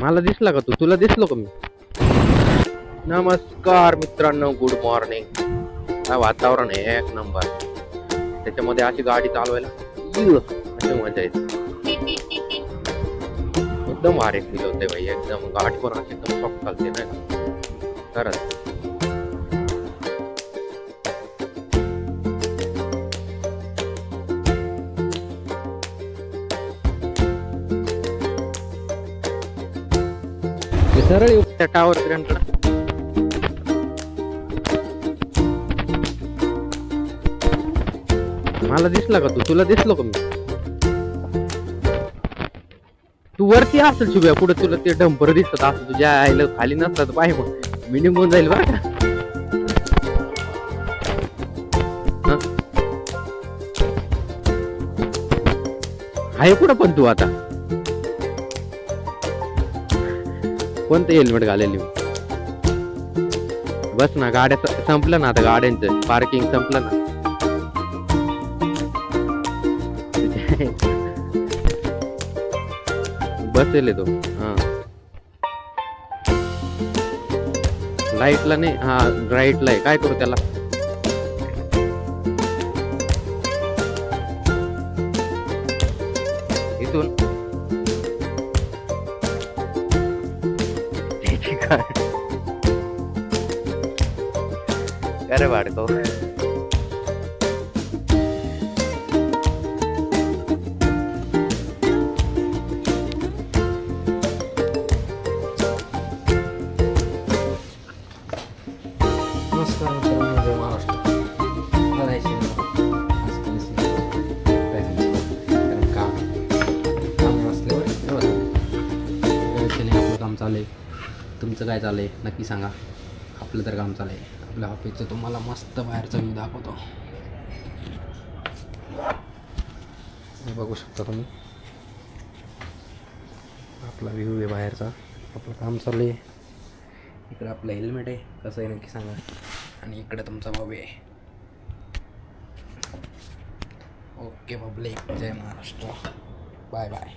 मला दिसला का तू? तुला दिसलो का मी? नमस्कार मित्रांनो, गुड मॉर्निंग. काय वातावरण आहे, एक नंबर. त्याच्यामध्ये अशी गाडी चालवायला अशी मजा येते. एकदम भारी फील होते भाई. एकदम गाडी पण अशी एकदम सॉफ्ट चालते ना खरंच. सरळ येऊ त्या टावर कडे. मला दिसला का तू? तुला दिसलो का मी? तू वरती असेल शुभ्या, पुढे तुला ते डंपर दिसत असं तुझ्या आईला खाली नसतात पाय मग मी निघून जाईल बरं का. आहे कुठं पण तू आता? कोणतं हेल्मेट घालेली? बस ना, गाड्या संपलं ना आता, गाड्यांचं पार्किंग संपलं ना. बसेल तो. हा लाईटला नाही, हा राईटला आहे. काय करू त्याला? इथून अरे वाढतो. नमस्कार मित्रांनो, जय महाराष्ट्र. बघायची कारण काम असल्यावर आपलं काम चालू आहे. तुमचं काय चालू आहे नक्की सांगा. आपलं तर काम चालू आहे. आपल्या ऑफिसचं तुम्हाला मस्त बाहेरचा व्ह्यू दाखवतो. हे बघू शकता तुम्ही, आपला व्ह्यू आहे बाहेरचा. आपलं काम चालू आहे. इकडे आपलं हेल्मेट आहे, कसं आहे नक्की सांगा. आणि इकडे तुमचा भाऊ आहे. ओके पब्लिक, जय महाराष्ट्र. Bye bye.